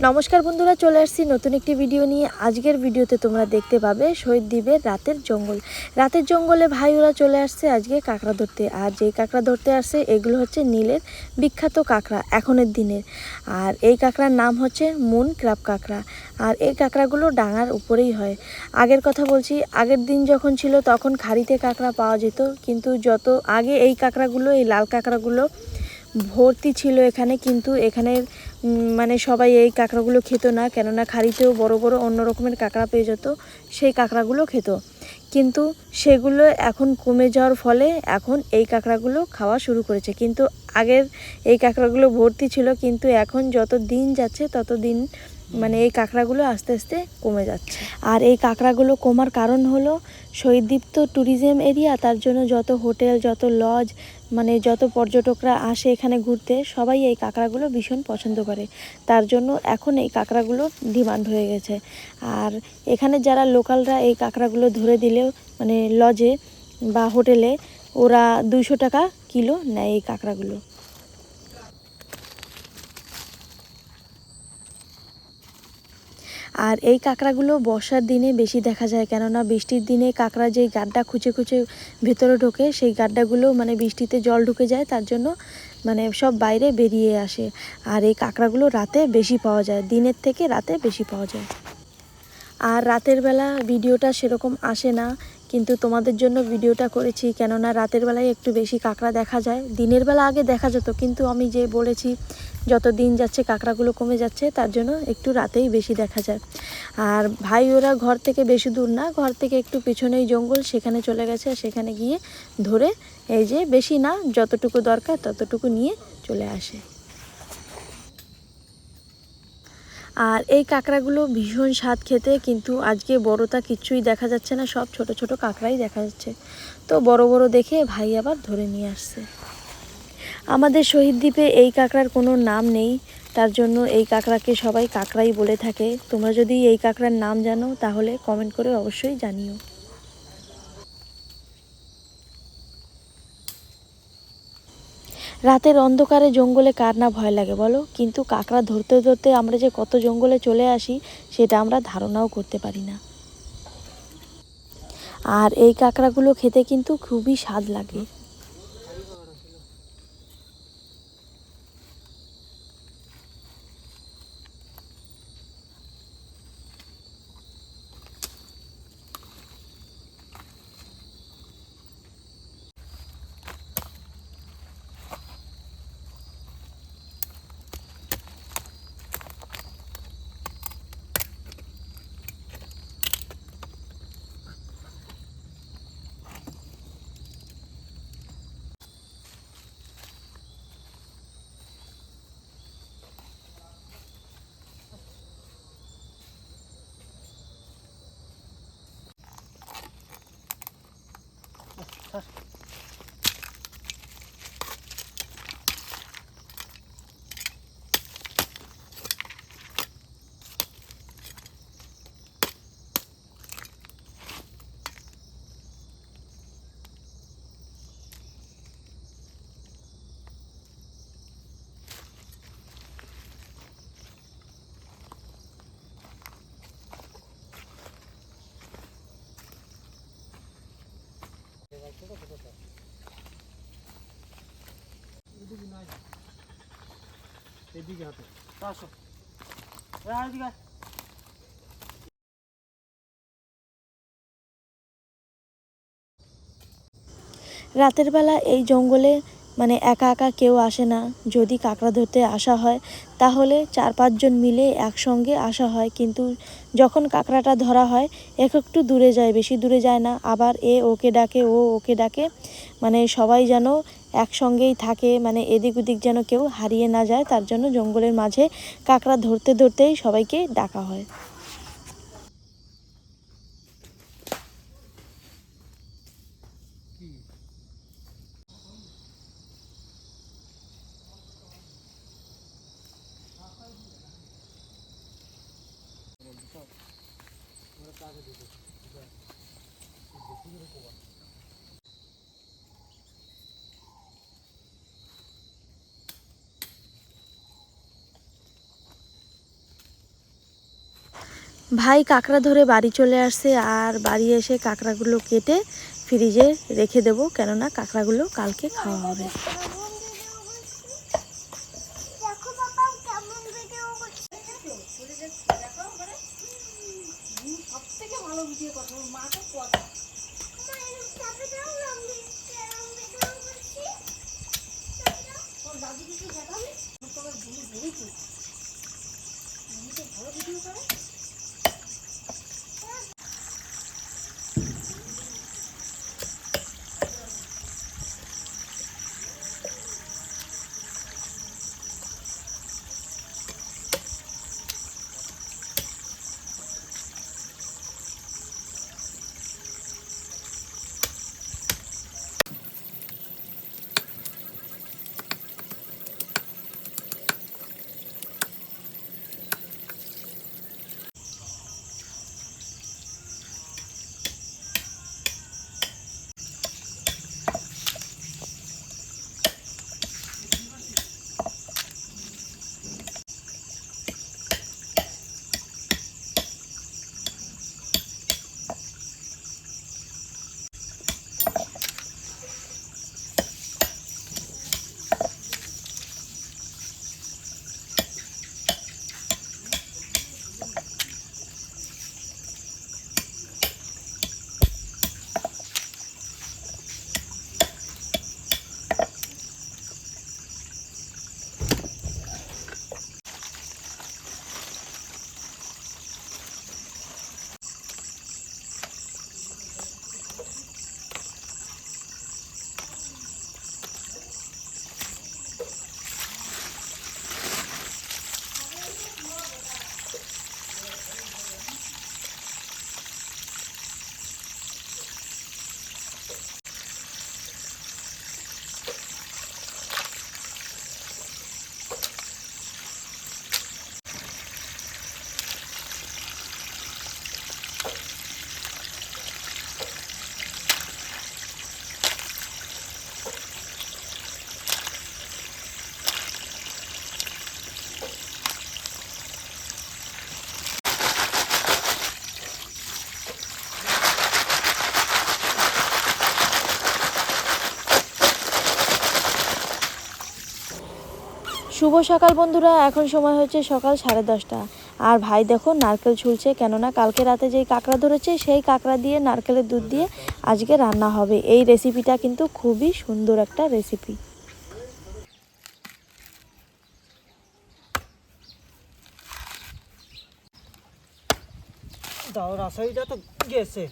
নমস্কার বন্ধুরা, চলে আসছি নতুন একটি ভিডিও নিয়ে। আজকের ভিডিওতে তোমরা দেখতে পাবে শহীদ দ্বীপের রাতের জঙ্গল। রাতের জঙ্গলে ভাই ওরা চলে আসছে আজকে কাঁকড়া ধরতে। আর যেই কাঁকড়া ধরতে আসছে এগুলো হচ্ছে নীলের বিখ্যাত কাঁকড়া এখনের দিনের। আর এই কাঁকড়ার নাম হচ্ছে মুন ক্র্যাব কাঁকড়া। আর এই কাঁকড়াগুলো ডাঙার উপরেই হয়। আগের কথা বলছি, আগের দিন যখন ছিল তখন খাড়িতে কাঁকড়া পাওয়া যেত, কিন্তু যত আগে এই কাঁকড়াগুলো, এই লাল কাঁকড়াগুলো ভর্তি ছিল এখানে, কিন্তু এখানের মানে সবাই এই কাঁকড়াগুলো খেত না, কেননা খাড়িতেও বড় বড় অন্য রকমের কাঁকড়া পেয়ে যেত, সেই কাঁকড়াগুলো খেত। কিন্তু সেগুলো এখন কমে যাওয়ার ফলে এখন এই কাঁকড়াগুলো খাওয়া শুরু করেছে। কিন্তু আগের এই কাঁকড়াগুলো ভর্তি ছিল, কিন্তু এখন যত দিন যাচ্ছে তত দিন মানে এই কাঁকড়াগুলো আস্তে আস্তে কমে যাচ্ছে। আর এই কাঁকড়াগুলো কমার কারণ হলো শহীদ দ্বীপ তো ট্যুরিজম এরিয়া, তার জন্য যত হোটেল, যত লজ, মানে যত পর্যটকরা আসে এখানে ঘুরতে, সবাই এই কাঁকড়াগুলো ভীষণ পছন্দ করে। তার জন্য এখন এই কাঁকড়াগুলোর ডিমান্ড হয়ে গেছে। আর এখানে যারা লোকালরা এই কাঁকড়াগুলো ধরে দিলেও মানে লজে বা হোটেলে ওরা 200 টাকা কিলো নেয় এই কাঁকড়াগুলো। আর এই কাঁকড়াগুলো বর্ষার দিনে বেশি দেখা যায়, কেননা বৃষ্টির দিনে কাঁকড়া যেই গাড্ডা খুঁচে খুঁচে ভেতরে ঢোকে, সেই গাড্ডাগুলো মানে বৃষ্টিতে জল ঢুকে যায়, তার জন্য মানে সব বাইরে বেরিয়ে আসে। আর এই কাঁকড়াগুলো রাতে বেশি পাওয়া যায়, দিনের থেকে রাতে বেশি পাওয়া যায়। আর রাতের বেলা ভিডিওটা সেরকম আসে না, কিন্তু তোমাদের জন্য ভিডিওটা করেছি, কেননা রাতের বেলায় একটু বেশি কাঁকড়া দেখা যায়। দিনের বেলা আগে দেখা যেত, কিন্তু আমি যে বলেছি যত দিন যাচ্ছে কাঁকড়াগুলো কমে যাচ্ছে, তার জন্য একটু রাতেই বেশি দেখা যায়। আর ভাই ওরা ঘর থেকে বেশি দূর না, ঘর থেকে একটু পিছনেই জঙ্গল, সেখানে চলে গেছে। সেখানে গিয়ে ধরে এই যে বেশি না, যতটুকু দরকার ততটুকু নিয়ে চলে আসে। আর এই কাঁকড়াগুলো ভীষণ স্বাদ খেতে, কিন্তু আজকে বড়টা কিচ্ছুই দেখা যাচ্ছে না, সব ছোট ছোট কাঁকড়াই দেখা যাচ্ছে। তো বড় বড় দেখে ভাই আবার ধরে নিয়ে আসছে। আমাদের শহীদ দ্বীপে এই কাঁকড়ার কোনো নাম নেই, তার জন্য এই কাঁকড়াকে সবাই কাঁকড়াই বলে থাকে। তোমরা যদি এই কাঁকড়ার নাম জানো তাহলে কমেন্ট করে অবশ্যই জানিও। রাতের অন্ধকারে জঙ্গলে কার না ভয় লাগে বলো, কিন্তু কাঁকড়া ধরতে ধরতে আমরা যে কত জঙ্গলে চলে আসি সেটা আমরা ধারণাও করতে পারি না। আর এই কাঁকড়াগুলো খেতে কিন্তু খুবই স্বাদ লাগে। রাতের বেলা এই জঙ্গলে মানে একা একা কেউ আসে না। যদি কাঁকড়া ধরতে আসা হয় তাহলে 4-5 জন মিলে একসঙ্গে আসা হয়, কিন্তু যখন কাঁকড়াটা ধরা হয় একটু দূরে যায়, বেশি দূরে যায় না। আবার এ ওকে ডাকে, ও ওকে ডাকে, মানে সবাই যেন একসঙ্গেই থাকে, মানে এদিক ওদিক যেন কেউ হারিয়ে না যায়, তার জন্য জঙ্গলের মাঝে কাঁকড়া ধরতে ধরতেই সবাইকে ডাকা হয়। ভাই কাঁকড়া ধরে বাড়ি চলে আসছে, আর বাড়ি এসে কাঁকড়াগুলো কেটে ফ্রিজে রেখে দেবো, কেননা কাঁকড়াগুলো কালকে খাওয়া হবে। শুভ সকাল বন্ধুরা, এখন সময় হচ্ছে সকাল 10:30। আর ভাই দেখো নারকেল ছুলছে, কেননা কালকে রাতে যেই কাঁকড়া ধরেছে সেই কাঁকড়া দিয়ে নারকেলের দুধ দিয়ে আজকে রান্না হবে। এই রেসিপিটা কিন্তু খুবই সুন্দর একটা রেসিপি। দাও রাসাইটা তো গেছে।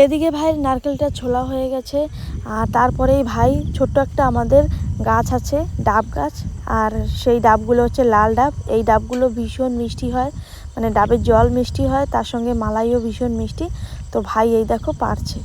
এদিকে ভাইয়ের নারকেলটা ছোলা হয়ে গেছে, আর তারপরেই ভাই ছোট্ট একটা আমাদের গাছ আছে, ডাব গাছ। আর সেই ডাবগুলো হচ্ছে লাল ডাব। এই ডাবগুলো ভীষণ মিষ্টি হয়, মানে ডাবের জল মিষ্টি হয়, তার সঙ্গে মালাইও ভীষণ মিষ্টি। তো ভাই এই দেখো পারছে।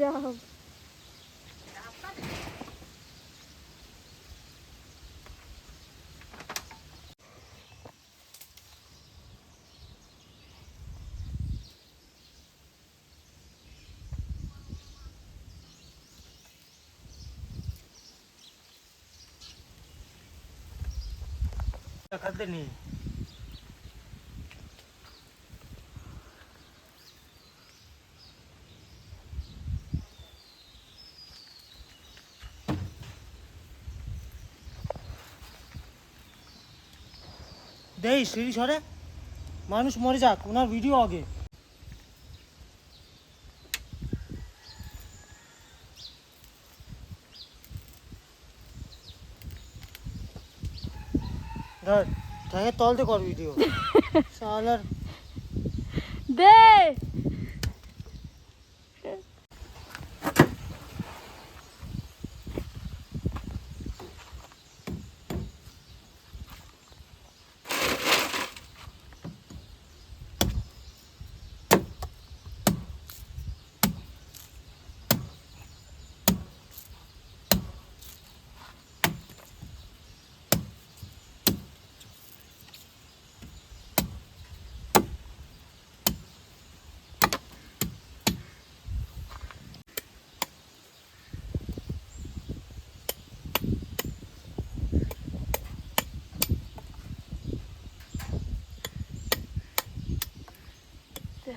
যাও দেখাতে নেই। দেই সিঁড়ি সরে, মানুষ মরে যাক, ওনার ভিডিও আগে। ধর ঠ্যাঙের তলতে কর ভিডিও শালার। দে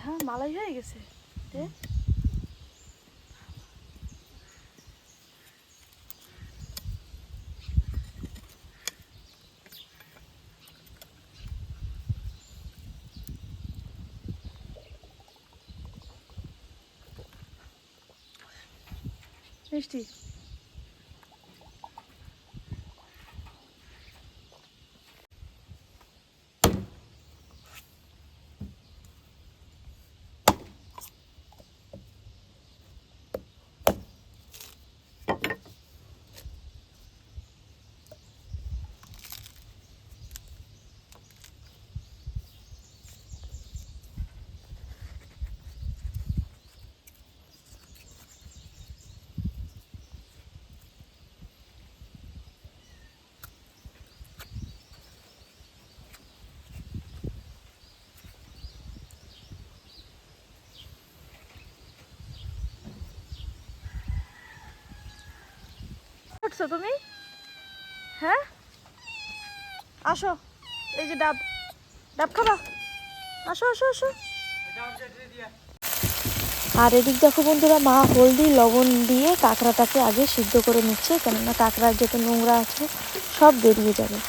হ্যাঁ মালাই হয়ে গেছে। দে মিষ্টি। উঠছো তুমি? হ্যাঁ আসো, এই যে ডাব, ডাব খাবা, আসো আসো আসো। আর এদিক দেখো বন্ধুরা, মা হলদি লবণ দিয়ে কাঁকড়াটাকে আগে সিদ্ধ করে নিচ্ছে, কেননা কাঁকড়ার যত নোংরা আছে সব বেরিয়ে যাবে।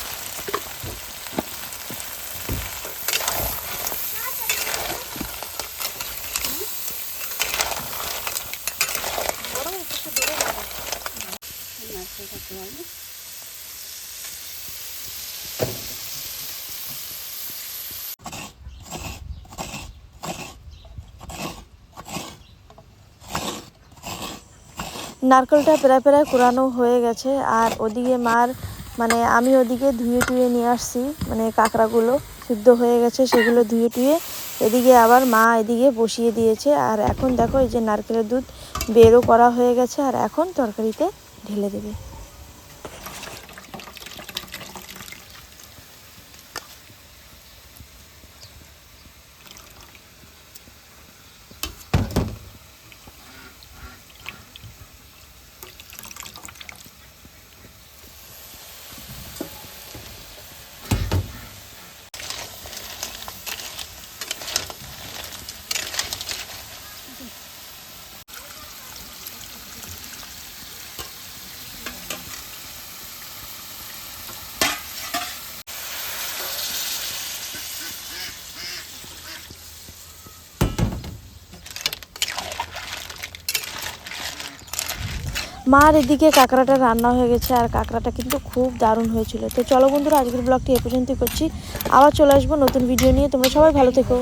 নারকেলটা প্রায় প্রায় কুড়ানো হয়ে গেছে, আর ওদিকে মার আমি ওদিকে ধুয়ে টুয়ে নিয়ে আসছি, কাঁকড়াগুলো সিদ্ধ হয়ে গেছে, সেগুলো ধুয়ে টুয়ে এদিকে আবার মা এদিকে বসিয়ে দিয়েছে। আর এখন দেখো এই যে নারকেলের দুধ বেরও করা হয়ে গেছে, আর এখন তরকারিতে ঢেলে দেবে। মার এদিকে কাঁকড়াটা রান্না হয়ে গেছে, আর কাঁকড়াটা কিন্তু খুব দারুণ হয়েছিল। তো চলো বন্ধুরা, আজকের ব্লগটি এ পর্যন্তই করছি, আবার চলে আসবো নতুন ভিডিও নিয়ে। তোমরা সবাই ভালো থেকো।